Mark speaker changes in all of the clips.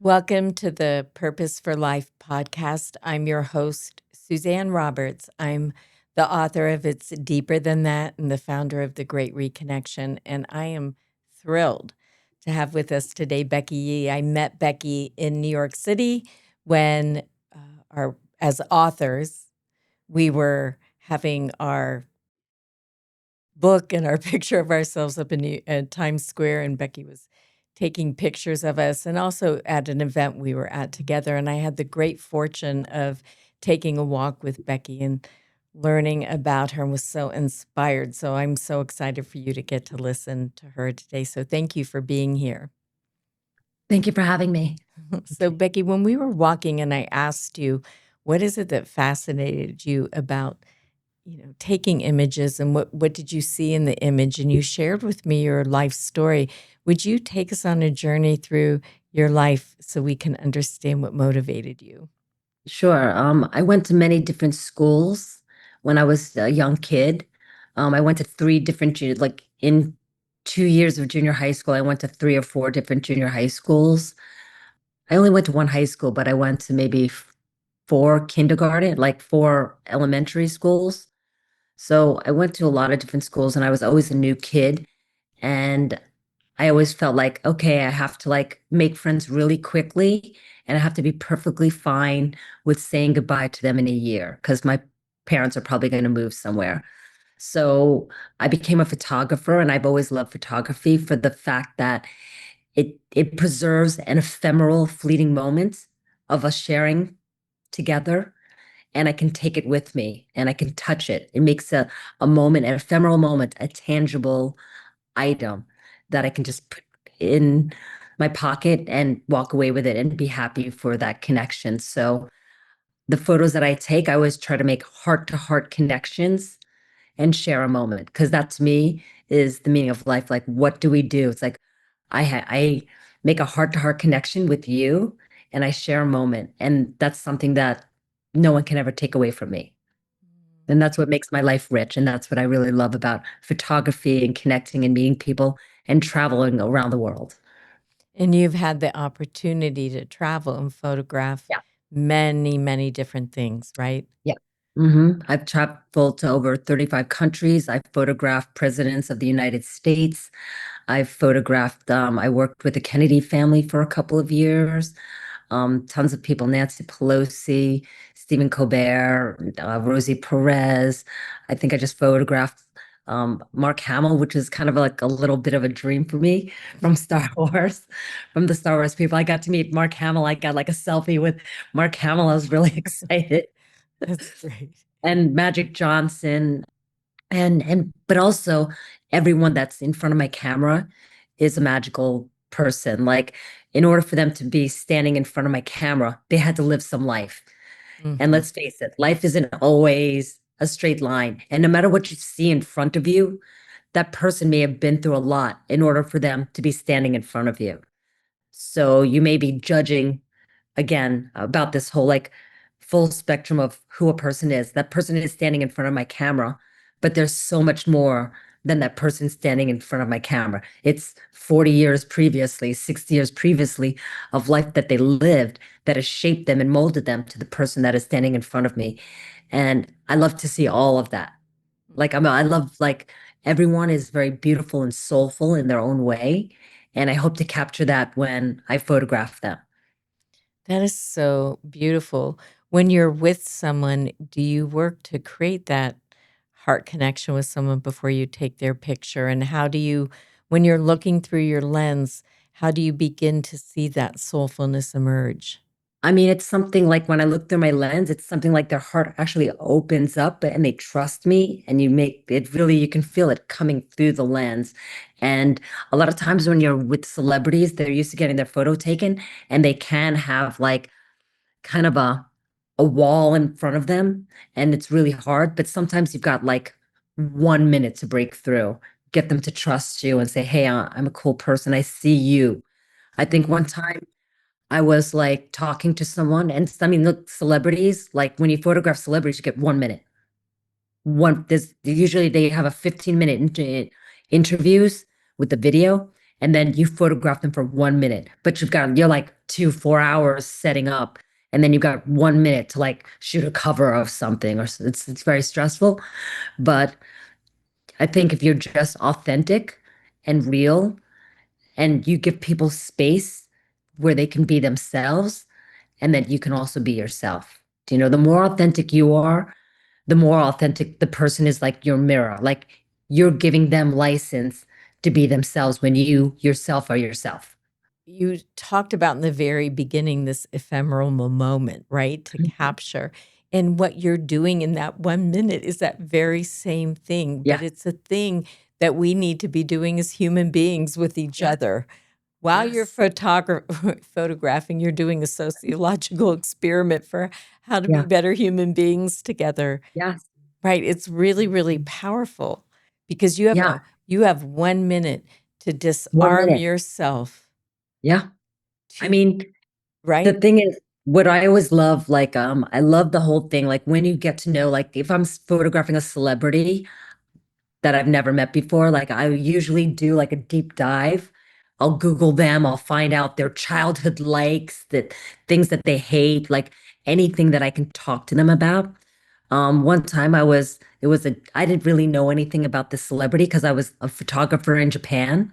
Speaker 1: Welcome to the Purpose for Life podcast. I'm your host, Suzanne Roberts. I'm the author of It's Deeper Than That and the founder of The Great Reconnection. And I am thrilled to have with us today Becky Yee. I met Becky in New York City when, as authors, we were having our book and our picture of ourselves up in Times Square, and Becky was taking pictures of us, and also at an event we were at together. And I had the great fortune of taking a walk with Becky and learning about her, and was so inspired. So I'm so excited for you to get to listen to her today. So thank you for being here.
Speaker 2: Thank you for having me.
Speaker 1: So Becky, when we were walking and I asked you, what is it that fascinated you about taking images, and what did you see in the image? And you shared with me your life story. Would you take us on a journey through your life so we can understand what motivated you?
Speaker 2: Sure. I went to many different schools when I was a young kid. I went to three different, like in 2 years of junior high school, I went to three or four different junior high schools. I only went to one high school, but I went to maybe four kindergarten, like four elementary schools. So I went to a lot of different schools and I was always a new kid. And I always felt like, okay, I have to like make friends really quickly and I have to be perfectly fine with saying goodbye to them in a year because my parents are probably going to move somewhere. So I became a photographer and I've always loved photography for the fact that it preserves an ephemeral, fleeting moment of us sharing together, and I can take it with me and I can touch it. It makes a moment, an ephemeral moment, a tangible item that I can just put in my pocket and walk away with it and be happy for that connection. So the photos that I take, I always try to make heart to heart connections and share a moment, because that to me is the meaning of life. Like, what do we do? It's like I make a heart to heart connection with you and I share a moment. And that's something that no one can ever take away from me. And that's what makes my life rich. And that's what I really love about photography and connecting and meeting people and traveling around the world.
Speaker 1: And you've had the opportunity to travel and photograph
Speaker 2: Yeah.
Speaker 1: many, many different things, right?
Speaker 2: Yeah. I've traveled to over 35 countries. I've photographed presidents of the United States. I've photographed, I worked with the Kennedy family for a couple of years. Tons of people, Nancy Pelosi, Stephen Colbert, Rosie Perez. I think I just photographed Mark Hamill, which is kind of like a little bit of a dream for me from Star Wars, from the Star Wars people. I got to meet Mark Hamill. I got like a selfie with Mark Hamill. I was really excited.
Speaker 1: That's great.
Speaker 2: And Magic Johnson, and but also everyone that's in front of my camera is a magical person. Like, in order for them to be standing in front of my camera, they had to live some life. And
Speaker 1: Mm-hmm.
Speaker 2: let's face it, life isn't always a straight line. And no matter what you see in front of you, that person may have been through a lot in order for them to be standing in front of you. So you may be judging again about this whole like full spectrum of who a person is. That person is standing in front of my camera, but there's so much more than that person standing in front of my camera. It's 40 years previously, 60 years previously of life that they lived that has shaped them and molded them to the person that is standing in front of me. And I love to see all of that. Like I love like everyone is very beautiful and soulful in their own way. And I hope to capture that when I photograph them.
Speaker 1: That is so beautiful. When you're with someone, do you work to create that heart connection with someone before you take their picture? And how do you, when you're looking through your lens, how do you begin to see that soulfulness emerge?
Speaker 2: I mean, it's something like when I look through my lens, it's something like their heart actually opens up and they trust me. And you make it really, you can feel it coming through the lens. And a lot of times when you're with celebrities, they're used to getting their photo taken and they can have like kind of a wall in front of them. And it's really hard. But sometimes you've got like 1 minute to break through, get them to trust you and say, hey, I'm a cool person. I see you. I think one time I was like talking to someone, and I mean, look, celebrities, like when you photograph celebrities, you get 1 minute. There's usually they have a 15-minute interviews with the video, and then you photograph them for 1 minute, but you're like 2 4 hours setting up, and then you got 1 minute to like shoot a cover of something, or it's very stressful. But I think if you're just authentic and real, and you give people space where they can be themselves, and that you can also be yourself. The more authentic you are, the more authentic the person is, like your mirror. Like you're giving them license to be themselves when you yourself are yourself.
Speaker 1: You talked about in the very beginning this ephemeral moment, right? To
Speaker 2: Mhm.
Speaker 1: capture. And what you're doing in that 1 minute is that very same thing, but
Speaker 2: Yeah.
Speaker 1: it's a thing that we need to be doing as human beings with each
Speaker 2: Yeah.
Speaker 1: other. While you're
Speaker 2: Yes.
Speaker 1: photographing, you're doing a sociological experiment for how to be
Speaker 2: Yeah.
Speaker 1: better human beings together.
Speaker 2: Yes.
Speaker 1: Right? It's really, really powerful because you have
Speaker 2: Yeah.
Speaker 1: a you have 1 minute to
Speaker 2: One
Speaker 1: disarm
Speaker 2: minute.
Speaker 1: yourself
Speaker 2: Yeah. I
Speaker 1: to
Speaker 2: mean, the
Speaker 1: right?
Speaker 2: thing is, what I always love, like, I love the whole thing. Like when you get to know, like if I'm photographing a celebrity that I've never met before, like I usually do like a deep dive. I'll Google them, I'll find out their childhood likes, that things that they hate, like anything that I can talk to them about. One time I didn't really know anything about this celebrity because I was a photographer in Japan,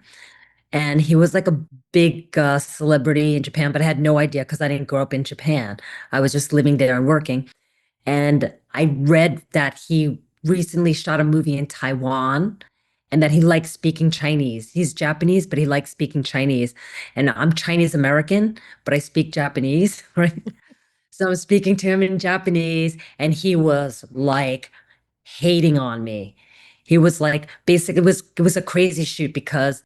Speaker 2: and he was like a big celebrity in Japan, but I had no idea because I didn't grow up in Japan. I was just living there and working. And I read that he recently shot a movie in Taiwan and that he likes speaking Chinese. He's Japanese, but he likes speaking Chinese. And I'm Chinese American, but I speak Japanese, right? So I'm speaking to him in Japanese, and he was like hating on me. He was like, basically, it was a crazy shoot because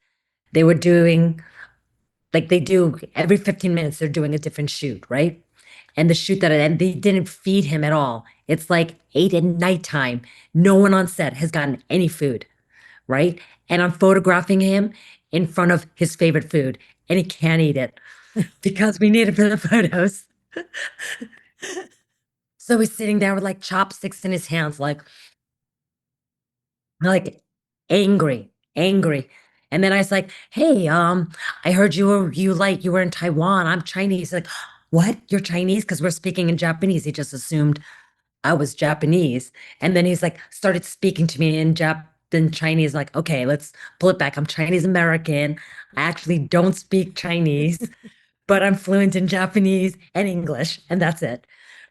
Speaker 2: they were doing, like they do every 15 minutes, they're doing a different shoot, right? And the shoot and they didn't feed him at all. It's like 8 at nighttime. No one on set has gotten any food, right? And I'm photographing him in front of his favorite food, and he can't eat it because we need it for the photos. So he's sitting there with like chopsticks in his hands, like angry, angry. And then I was like, "Hey, I heard you were in Taiwan. I'm Chinese." Like, what? You're Chinese? Because we're speaking in Japanese. He just assumed I was Japanese. And then he's like, started speaking to me in Chinese. Like, okay, let's pull it back. I'm Chinese American. I actually don't speak Chinese, but I'm fluent in Japanese and English, and that's it.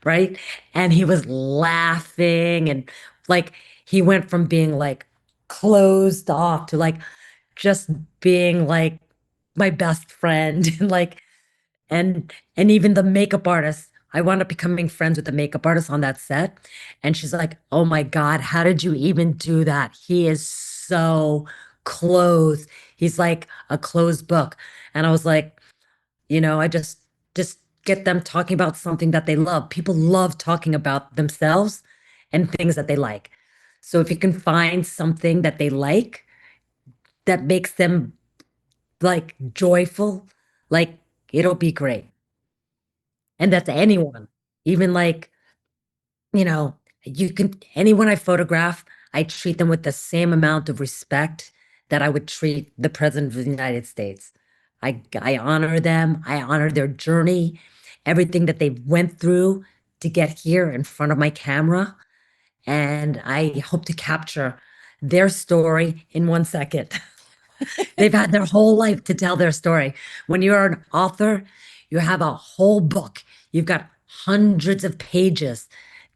Speaker 2: Right. And he was laughing, and like he went from being like closed off to like just being like my best friend. And like, and even the makeup artist, I wound up becoming friends with the makeup artist on that set. And she's like, "Oh my God, how did you even do that? He is so closed. He's like a closed book." And I was like, I just get them talking about something that they love. People love talking about themselves and things that they like. So if you can find something that they like that makes them like joyful, like it'll be great. And that's anyone. Even like, you know, you can anyone I photograph, I treat them with the same amount of respect that I would treat the president of the United States. I honor them, I honor their journey, everything that they went through to get here in front of my camera, and I hope to capture their story in 1 second. They've had their whole life to tell their story. When you're an author, you have a whole book. You've got hundreds of pages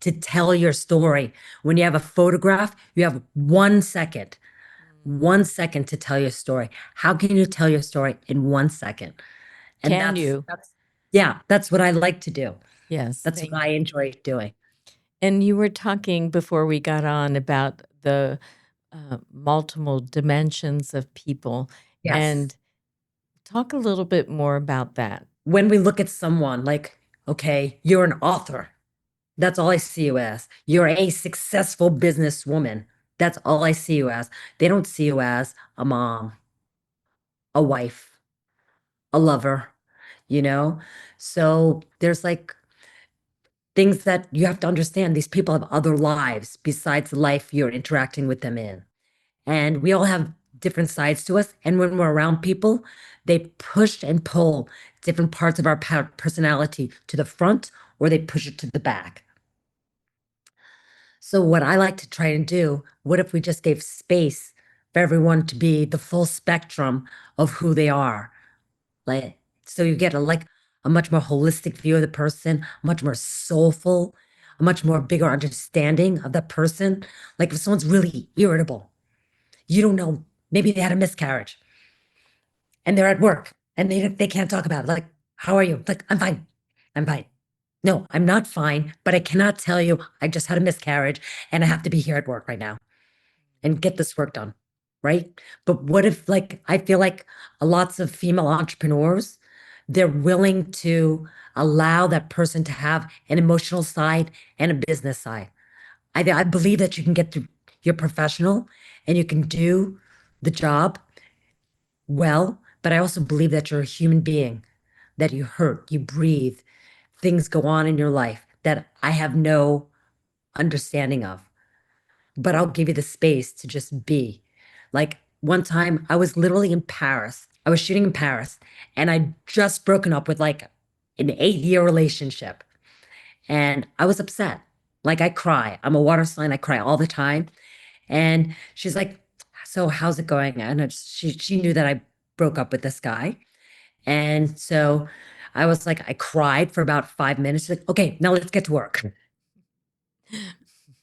Speaker 2: to tell your story. When you have a photograph, you have 1 second,
Speaker 1: Mm.
Speaker 2: 1 second to tell your story. How can you tell your story in 1 second? And
Speaker 1: Can you?
Speaker 2: yeah, that's what I like to do.
Speaker 1: Yes,
Speaker 2: That's what
Speaker 1: thank
Speaker 2: I
Speaker 1: you.
Speaker 2: enjoy doing.
Speaker 1: And you were talking before we got on about the multiple dimensions of people,
Speaker 2: Yes.
Speaker 1: and talk a little bit more about that.
Speaker 2: When we look at someone like, okay, you're an author. That's all I see you as. You're a successful businesswoman. That's all I see you as. They don't see you as a mom, a wife, a lover, you know? So there's like things that you have to understand. These people have other lives besides the life you're interacting with them in. And we all have different sides to us. And when we're around people, they push and pull different parts of our personality to the front or they push it to the back. So, what I like to try and do, what if we just gave space for everyone to be the full spectrum of who they are? Like, so you get a much more holistic view of the person, much more soulful, a much more bigger understanding of that person. Like if someone's really irritable, you don't know, maybe they had a miscarriage and they're at work and they can't talk about it. Like, how are you? Like, I'm fine. I'm fine. No, I'm not fine, but I cannot tell you I just had a miscarriage and I have to be here at work right now and get this work done. Right. But what if, like, I feel like lots of female entrepreneurs, they're willing to allow that person to have an emotional side and a business side. I believe that you can get through your professional and you can do the job well, but I also believe that you're a human being, that you hurt, you breathe, things go on in your life that I have no understanding of. But I'll give you the space to just be. Like one time I was literally in Paris. I was shooting in Paris and I'd just broken up with like an 8-year relationship. And I was upset. Like I cry. I'm a water sign. I cry all the time. And she's like, "So how's it going?" And she knew that I broke up with this guy. And so I was like, I cried for about 5 minutes. She's like, "Okay, now let's get to work."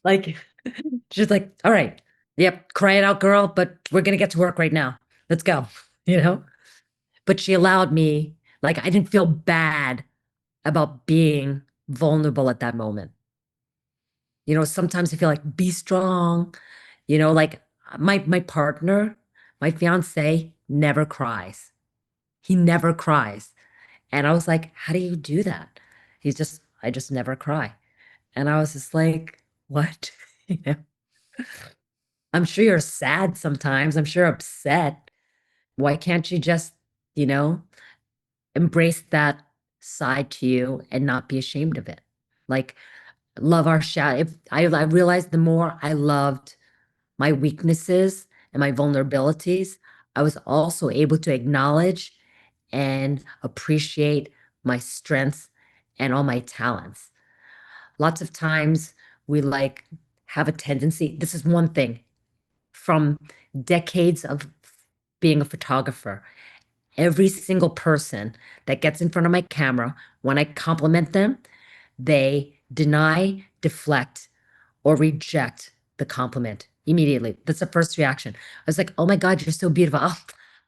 Speaker 2: Like she's like, "All right, yep, cry it out, girl, but we're gonna get to work right now. Let's go." You know? But she allowed me, like I didn't feel bad about being vulnerable at that moment. Sometimes I feel like be strong, like my partner, my fiance never cries. He never cries. And I was like, how do you do that? I just never cry. And I was just like, what? You know, I'm sure you're sad sometimes. I'm sure upset. Why can't you just, you know, embrace that side to you and not be ashamed of it? Like, love our shadow. If I realized the more I loved my weaknesses and my vulnerabilities, I was also able to acknowledge and appreciate my strengths and all my talents. Lots of times we like have a tendency, this is one thing from decades of being a photographer. Every single person that gets in front of my camera, when I compliment them, they deny, deflect, or reject the compliment immediately. That's the first reaction. I was like, oh my God, you're so beautiful. Oh,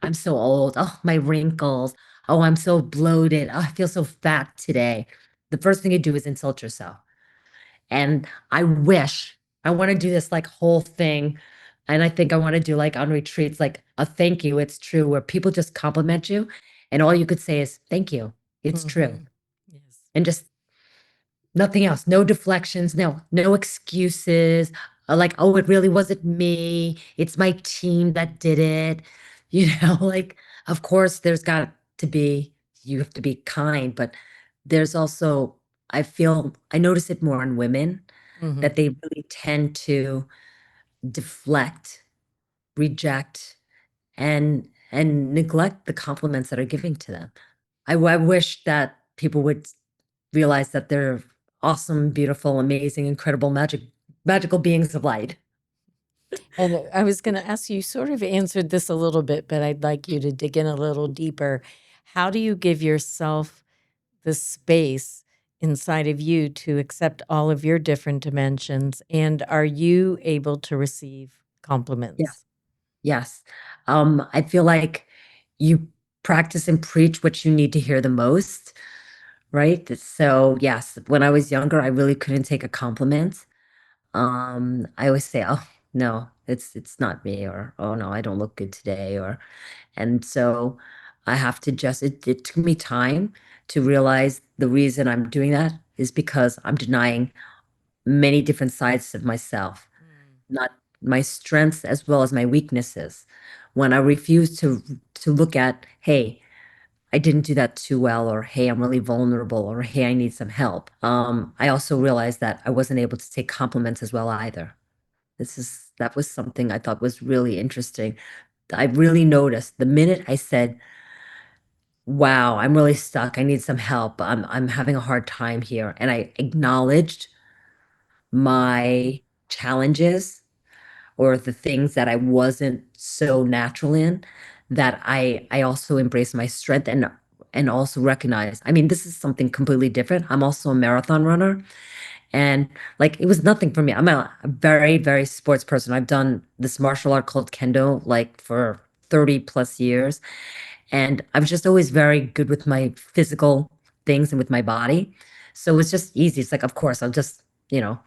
Speaker 2: I'm so old. Oh, my wrinkles. Oh, I'm so bloated. Oh, I feel so fat today. The first thing you do is insult yourself. And I wish I want to do this like whole thing. And I think I want to do like on retreats, like a thank you. It's true, where people just compliment you. And all you could say is, thank you. It's true.
Speaker 1: Mm-hmm. Yes.
Speaker 2: And just nothing else. No deflections. No excuses. Like, oh, it really wasn't me. It's my team that did it. Like, of course, you have to be kind, but there's also, I notice it more in women
Speaker 1: Mm-hmm.
Speaker 2: that they really tend to deflect, reject, and neglect the compliments that are giving to them. I wish that people would realize that they're awesome, beautiful, amazing, incredible, magical beings of light.
Speaker 1: And I was going to ask you, sort of answered this a little bit, but I'd like you to dig in a little deeper. How do you give yourself the space inside of you to accept all of your different dimensions? And are you able to receive compliments?
Speaker 2: Yes, yes. I feel like you practice and preach what you need to hear the most, right? So yes, when I was younger, I really couldn't take a compliment. I always say, "Oh no, it's not me," or "Oh no, I don't look good today," and so I have to just. It took me time to realize the reason I'm doing that is because I'm denying many different sides of myself,
Speaker 1: Mm.
Speaker 2: not my strengths as well as my weaknesses. When I refuse to look at, hey, I didn't do that too well, or hey, I'm really vulnerable, or hey, I need some help. I also realized that I wasn't able to take compliments as well either. That was something I thought was really interesting. I really noticed the minute I said, wow, I'm really stuck. I need some help. I'm having a hard time here. And I acknowledged my challenges or the things that I wasn't so natural in, that I also embrace my strength and also recognize. I mean, this is something completely different. I'm also a marathon runner, and like it was nothing for me. I'm a very, very sports person. I've done this martial art called kendo like for 30 plus years, and I was just always very good with my physical things and with my body. So it's just easy. It's like, of course, I'll just, you know,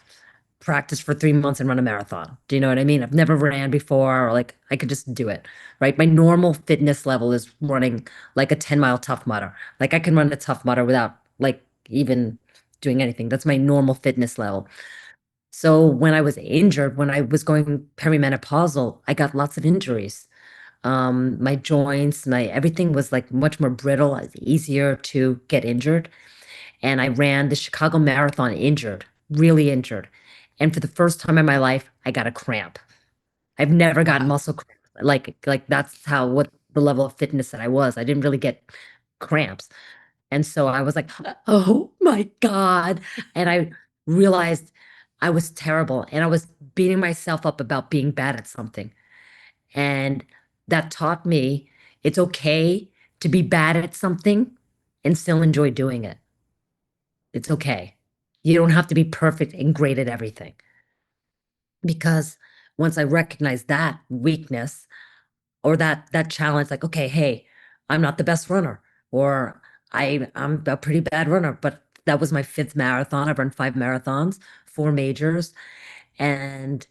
Speaker 2: practice for 3 months and run a marathon. Do you know what I mean? I've never ran before, or like I could just do it, right? My normal fitness level is running like a 10-mile Tough Mudder. Like I can run a Tough Mudder without like even doing anything. That's my normal fitness level. So when I was injured, when I was going perimenopausal, I got lots of injuries. My joints, my everything was like much more brittle. It's easier to get injured. And I ran the Chicago Marathon injured, really injured. And for the first time in my life, I got a cramp. I've never gotten
Speaker 1: Wow.
Speaker 2: muscle cramps. Like that's how what the level of fitness that I was. I didn't really get cramps. And so I was like, oh my God. And I realized I was terrible and I was beating myself up about being bad at something. And that taught me it's okay to be bad at something and still enjoy doing it. It's okay. You don't have to be perfect and great at everything. Because once I recognized that weakness or that challenge, like, okay, hey, I'm not the best runner, or I'm a pretty bad runner, but that was my fifth marathon. I've run five marathons, four majors, and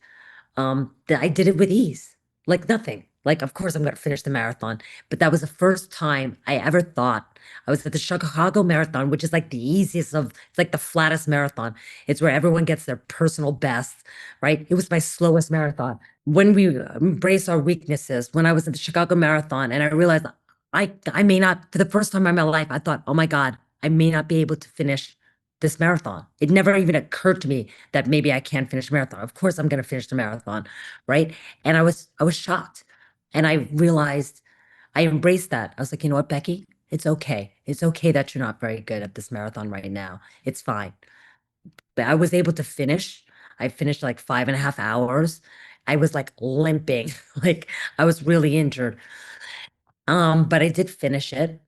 Speaker 2: I did it with ease, like nothing. Like, of course, I'm going to finish the marathon, but that was the first time I ever thought. I was at the Chicago Marathon, which is like the easiest of, it's like the flattest marathon. It's where everyone gets their personal best, right? It was my slowest marathon. When we embrace our weaknesses, when I was at the Chicago Marathon, and I realized I may not, for the first time in my life, I thought, oh my God, I may not be able to finish this marathon. It never even occurred to me that maybe I can finish a marathon. Of course, I'm going to finish the marathon, right? And I was shocked, and I realized I embraced that. I was like, you know what, Becky, it's okay. It's okay that you're not very good at this marathon right now. It's fine. But I was able to finish. I finished like 5.5 hours. I was like limping, like I was really injured. But I did finish it,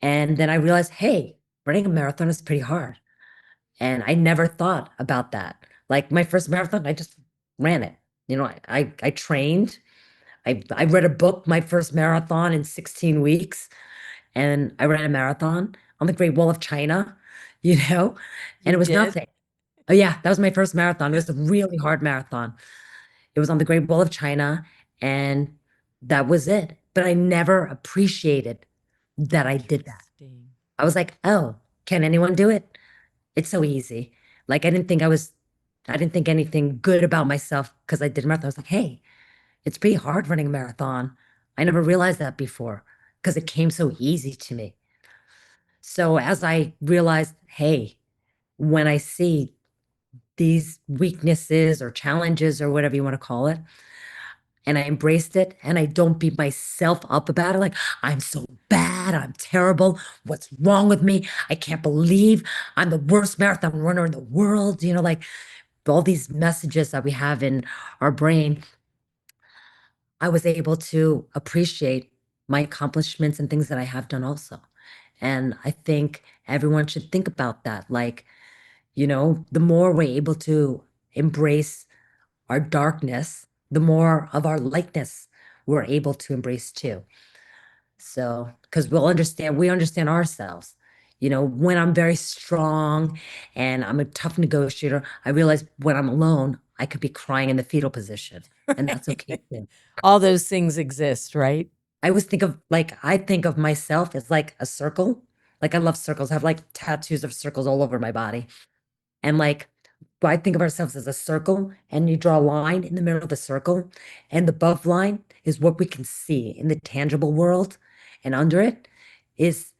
Speaker 2: and then I realized, hey, running a marathon is pretty hard. And I never thought about that. Like my first marathon, I just ran it. You know, I trained. I read a book my first marathon in 16 weeks, and I ran a marathon on the Great Wall of China, you know, and
Speaker 1: You
Speaker 2: it was
Speaker 1: did?
Speaker 2: nothing. Oh yeah, that was my first marathon. It was a really hard marathon. It was on the Great Wall of China, and that was it. But I never appreciated that I did that.
Speaker 1: Interesting.
Speaker 2: I was like, oh, can anyone do it? It's so easy. Like I didn't think anything good about myself because I did a marathon. I was like, hey, it's pretty hard running a marathon. I never realized that before because it came so easy to me. So as I realized, hey, when I see these weaknesses or challenges or whatever you want to call it, and I embraced it and I don't beat myself up about it, like I'm so bad, I'm terrible. What's wrong with me? I can't believe I'm the worst marathon runner in the world. You know, like all these messages that we have in our brain, I was able to appreciate my accomplishments and things that I have done also. And I think everyone should think about that. Like, you know, the more we're able to embrace our darkness, the more of our lightness we're able to embrace too. So, because we understand ourselves. You know, when I'm very strong and I'm a tough negotiator, I realize when I'm alone, I could be crying in the fetal position, and that's okay
Speaker 1: Right.
Speaker 2: too.
Speaker 1: All those things exist, right?
Speaker 2: I think of myself as like a circle. Like I love circles. I have like tattoos of circles all over my body. And like, but I think of ourselves as a circle, and you draw a line in the middle of the circle, and the above line is what we can see in the tangible world, and under it is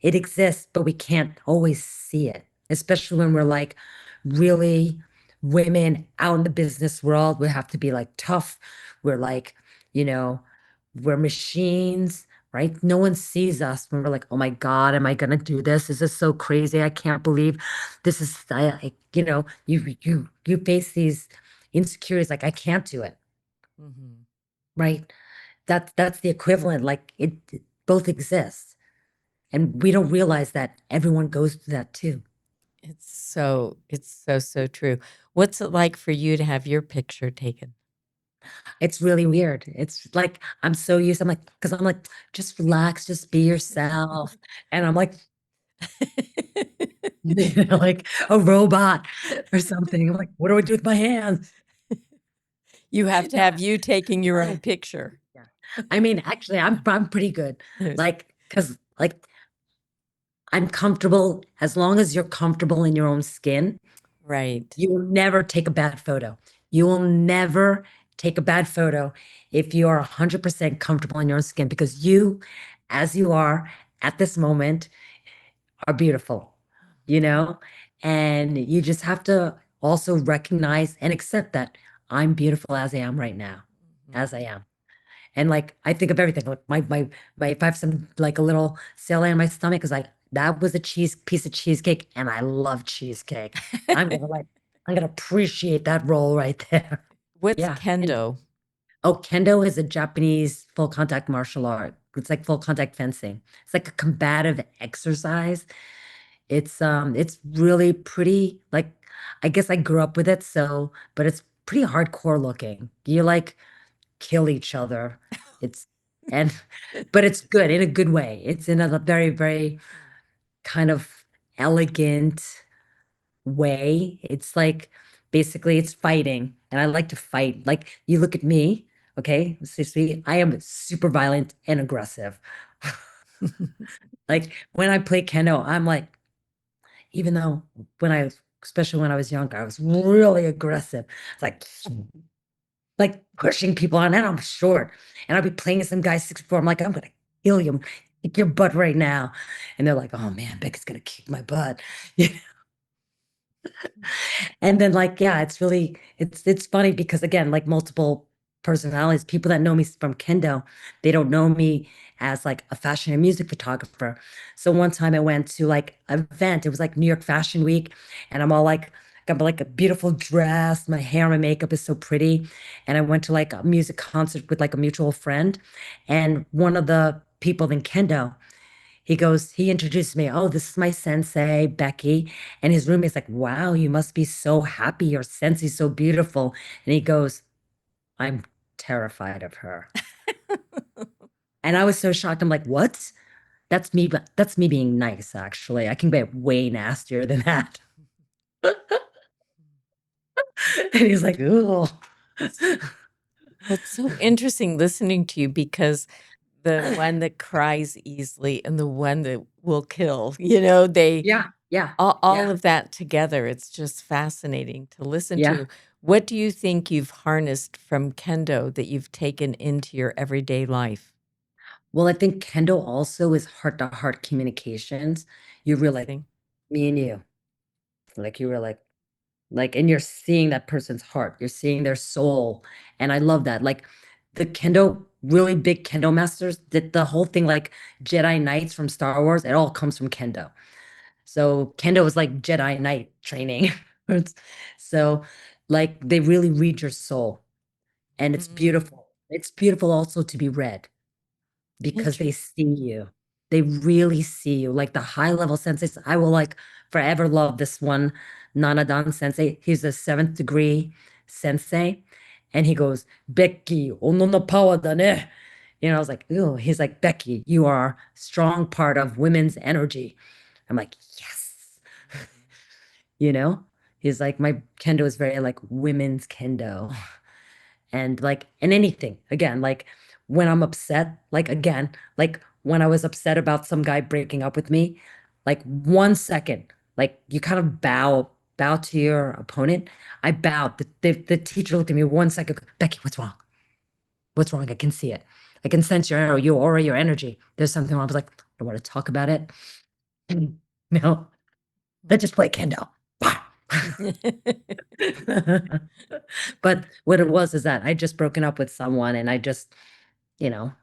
Speaker 2: it exists, but we can't always see it, especially when we're like really women out in the business world. We have to be like tough. We're like, you know, We're machines, right? No one sees us when we're like, oh my God, am I gonna do this? This is so crazy. I can't believe this is you face these insecurities like I can't do it,
Speaker 1: Mhm.
Speaker 2: right? That's the equivalent. Like it both exists. And we don't realize that everyone goes through that too.
Speaker 1: It's so true. What's it like for you to have your picture taken?
Speaker 2: It's really weird. It's like I'm so used. I'm like, because I'm like, just relax, just be yourself. And I'm like, like a robot or something. I'm like, what do I do with my hands?
Speaker 1: You have to
Speaker 2: No.
Speaker 1: have you taking your own picture.
Speaker 2: Yeah. I mean, actually, I'm pretty good. Like, because like I'm comfortable as long as you're comfortable in your own skin.
Speaker 1: Right.
Speaker 2: You will never take a bad photo. You will never take a bad photo if you are 100% comfortable in your own skin because you, as you are at this moment, are beautiful, you know? And you just have to also recognize and accept that I'm beautiful as I am right now,
Speaker 1: Mhm.
Speaker 2: as I am. And like I think of everything. Like my if I have some like a little celery in my stomach is like that was a piece of cheesecake, and I love cheesecake. I'm gonna like I'm gonna appreciate that roll right there.
Speaker 1: What's
Speaker 2: Yeah. And
Speaker 1: kendo?
Speaker 2: oh, kendo is a Japanese full contact martial art. It's like full contact fencing. It's like a combative exercise. It's really pretty like I guess I grew up with it, so but it's pretty hardcore looking. You like kill each other. It's and but it's good in a good way. It's in a very, very kind of elegant way. It's like basically it's fighting, and I like to fight. Like you look at me, okay? See, I am super violent and aggressive. Like when I play kendo, I'm like, even though especially when I was younger, I was really aggressive. It's like pushing people on, and I'm short. And I'll be playing with some guy 6'4". I'm like, I'm gonna kill you, kick your butt right now. And they're like, oh man, Becky's gonna kick my butt. And then like, yeah, it's funny because again, like multiple personalities, people that know me from kendo, they don't know me as like a fashion and music photographer. So one time I went to like an event, it was like New York Fashion Week, and I'm all like got like a beautiful dress, my hair, my makeup is so pretty. And I went to like a music concert with like a mutual friend. And one of the people in kendo, he introduced me. Oh, this is my sensei, Becky. And his roommate's like, wow, you must be so happy. Your sensei's so beautiful. And he goes, I'm terrified of her. And I was so shocked. I'm like, what? That's me, but that's me being nice, actually. I can be way nastier than that. And he's like, oh.
Speaker 1: Well, it's so interesting listening to you because the one that cries easily and the one that will kill, they
Speaker 2: Yeah, yeah,
Speaker 1: all
Speaker 2: yeah,
Speaker 1: of that together. It's just fascinating to listen
Speaker 2: yeah.
Speaker 1: to. What do you think you've harnessed from kendo that you've taken into your everyday life?
Speaker 2: Well, I think Kendall also is heart to heart communications. You were like
Speaker 1: Interesting.
Speaker 2: me and you, like you were like, and you're seeing that person's heart, you're seeing their soul. And I love that. Like the kendo, really big kendo masters did the whole thing like Jedi Knights from Star Wars. It all comes from kendo. So kendo is like Jedi Knight training. So like they really read your soul, and it's
Speaker 1: Mm,
Speaker 2: beautiful. It's beautiful also to be read because they
Speaker 1: interesting.
Speaker 2: see you. They really see you. Like the high level senseis, I will like forever love this one Nanadan sensei. He's a seventh degree sensei. And he goes, Becky, ono no power da ne. I was like, ooh, he's like, Becky, you are a strong part of women's energy. I'm like, yes. You know, he's like, my kendo is very like women's kendo. And like in anything again, like when I'm upset, like again, like when I was upset about some guy breaking up with me, like 1 second, like you kind of bow to your opponent. I bowed. The teacher looked at me 1 second. Becky, what's wrong? I can see it. I can sense your aura, your energy. There's something wrong. I was like, I want to talk about it. No, let's just play kendo. But what it was is that I just broken up with someone, and I just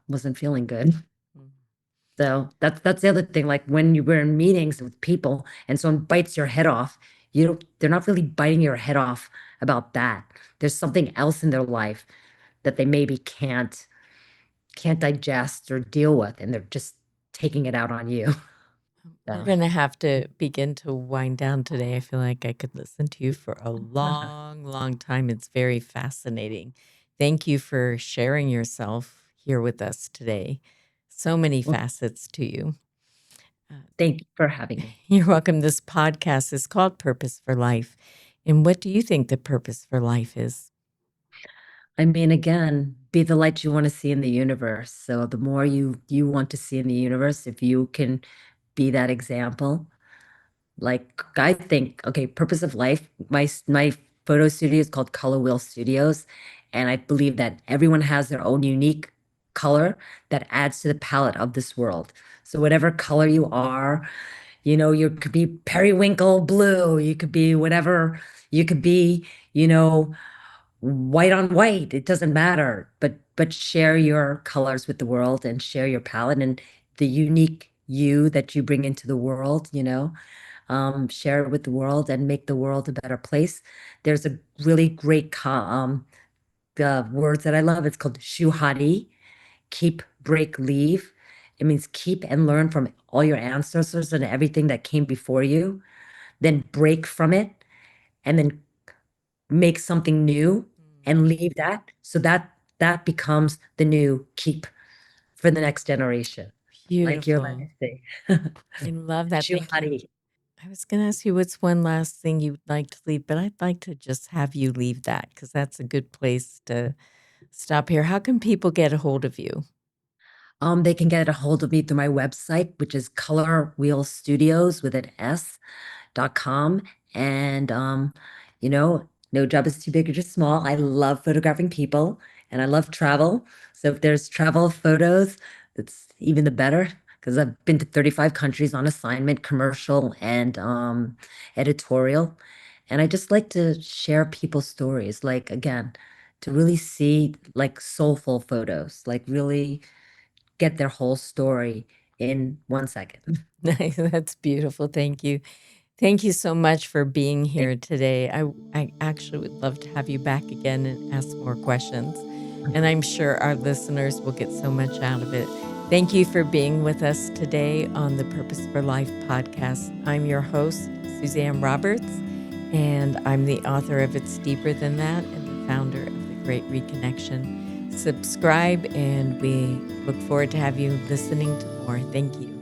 Speaker 2: wasn't feeling good.
Speaker 1: Mm.
Speaker 2: So that's the other thing. Like when you were in meetings with people and someone bites your head off, they're not really biting your head off about that. There's something else in their life that they maybe can't digest or deal with, and they're just taking it out on you.
Speaker 1: We're
Speaker 2: So
Speaker 1: going to have to begin to wind down today. I feel like I could listen to you for a long, long time. It's very fascinating. Thank you for sharing yourself here with us today. So many
Speaker 2: well,
Speaker 1: facets to you. Uh,
Speaker 2: thank you for having me.
Speaker 1: You're welcome. This podcast is called Purpose for Life. And what do you think the purpose for life is?
Speaker 2: I mean, again, be the light you want to see in the universe. So the more you want to see in the universe, if you can be that example. Like I think, okay, purpose of life. My photo studio is called Color Wheel Studios, and I believe that everyone has their own unique color that adds to the palette of this world. So whatever color you are, you could be periwinkle blue, you could be whatever, you could be, you know, white on white. It doesn't matter, but share your colors with the world and share your palette and the unique you that you bring into the world. Share it with the world and make the world a better place. There's a really great words that I love. It's called Shuhari, keep, break, leave. It means keep and learn from all your ancestors and everything that came before you, then break from it, and then make something new and leave that. So that becomes the new keep for the next generation, like your
Speaker 1: Beautiful.
Speaker 2: legacy.
Speaker 1: I love that. Thank you.
Speaker 2: Shuhari.
Speaker 1: I was going to ask you what's one last thing you'd like to leave, but I'd like to just have you leave that because that's a good place to stop here. How can people get a hold of you?
Speaker 2: They can get a hold of me through my website, which is Color Wheel Studios with an S.com. And no job is too big or too small. I love photographing people and I love travel. So if there's travel photos, it's even the better because I've been to 35 countries on assignment, commercial and editorial. And I just like to share people's stories, like again, to really see like soulful photos, like really get their whole story in 1 second.
Speaker 1: Nice. That's beautiful. Thank you. Thank you so much for being
Speaker 2: Thank
Speaker 1: here today. I actually would love to have you back again and ask more questions. And I'm sure our listeners will get so much out of it. Thank you for being with us today on the Purpose for Life podcast. I'm your host, Suzanne Roberts, and I'm the author of It's Deeper Than That and the founder of the Great Reconnection. Subscribe, and we look forward to have you listening to more. Thank you.